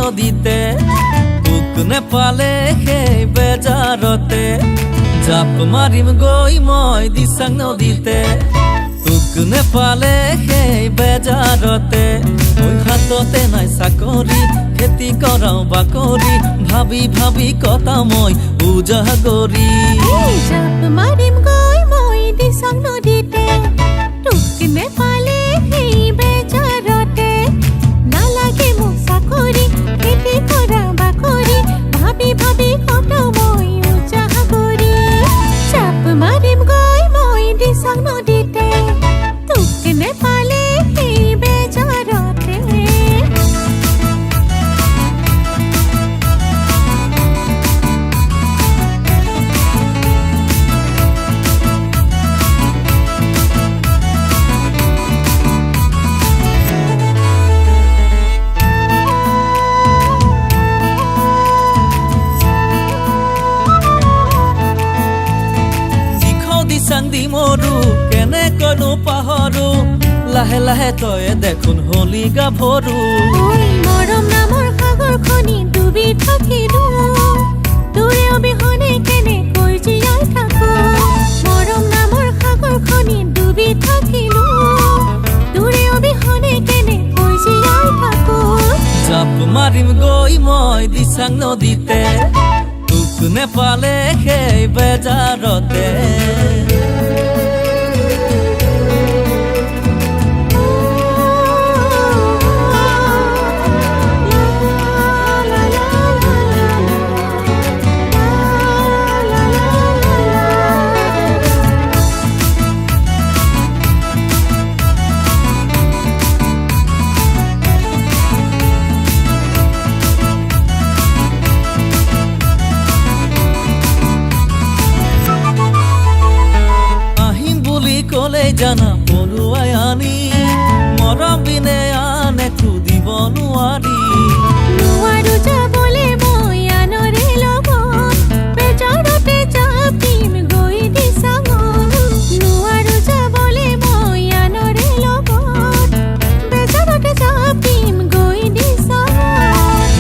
নদীতে বুক নেপালে সেই বেজাৰতে জাপ মাৰিম গৈ মই দিচাং নদীতে বুক নেপালে সেই বেজাৰতে মই হাততে নাই চাকৰি খেতি কৰাও বাকৰি ভাবি ভাবি কটা মই উজাগৰি জাপ মাৰিম গৈ মই দিচাং নদীতে বুক নেপালে সেই বেজাৰতে নালাগে মোক চাকৰি খেতি কৰা বাকৰি ভাবি ভাবি কটাও মই উজাগৰি জাপ মাৰিম গৈ মই দিচাং নদীতে বুক নেপালে সেই বেজাৰতে দিচাং দি মৰু কেনেকৈনো পাহৰো লাহে লাহে তয়ে দেখোন হলি গাভৰু মৰম নামৰ সাগৰখনি ডুবি থাকিলো তোৰে অবিহনে কেনেকৈ জীয়াই থাকো মৰম নামৰ সাগৰখনি ডুবি থাকিলো তোৰে অবিহনে কেনেকৈ জীয়াই থাকো জাপ মাৰিম গৈ মই দিচাং নদীতে বুক নেপালে সেই বেজাৰতে কলে জানা পলুৱাই আনি মৰম বিনে আন একো দিব নোৱাৰি নোৱাৰো যাবলে মই আনৰে লগত বেজাৰতে যাপিম গৈ দিচাঙত নোৱাৰো যাবলে মই আনৰে লগত বেজাৰতে যাপিম গৈ দিচাঙত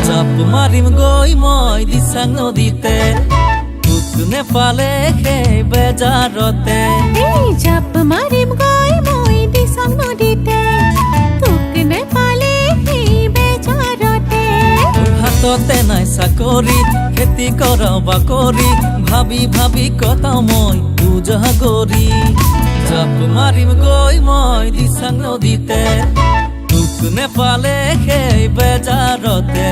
জাপ মাৰিম গৈ মই দিচাং নদীতে বুক নেপালে সেই বেজাৰতে জাপ মাৰিম গৈ মই দিচাং নদীতে বুক নেপালে সেই বেজাৰতে হাততে নাই চাকৰি খেতি কৰাও বাকৰি ভাবি ভাবি কটাও মই উজাগৰি জাপ মাৰিম গৈ মই দিচাং নদীতে বুক নেপালে সেই বেজাৰতে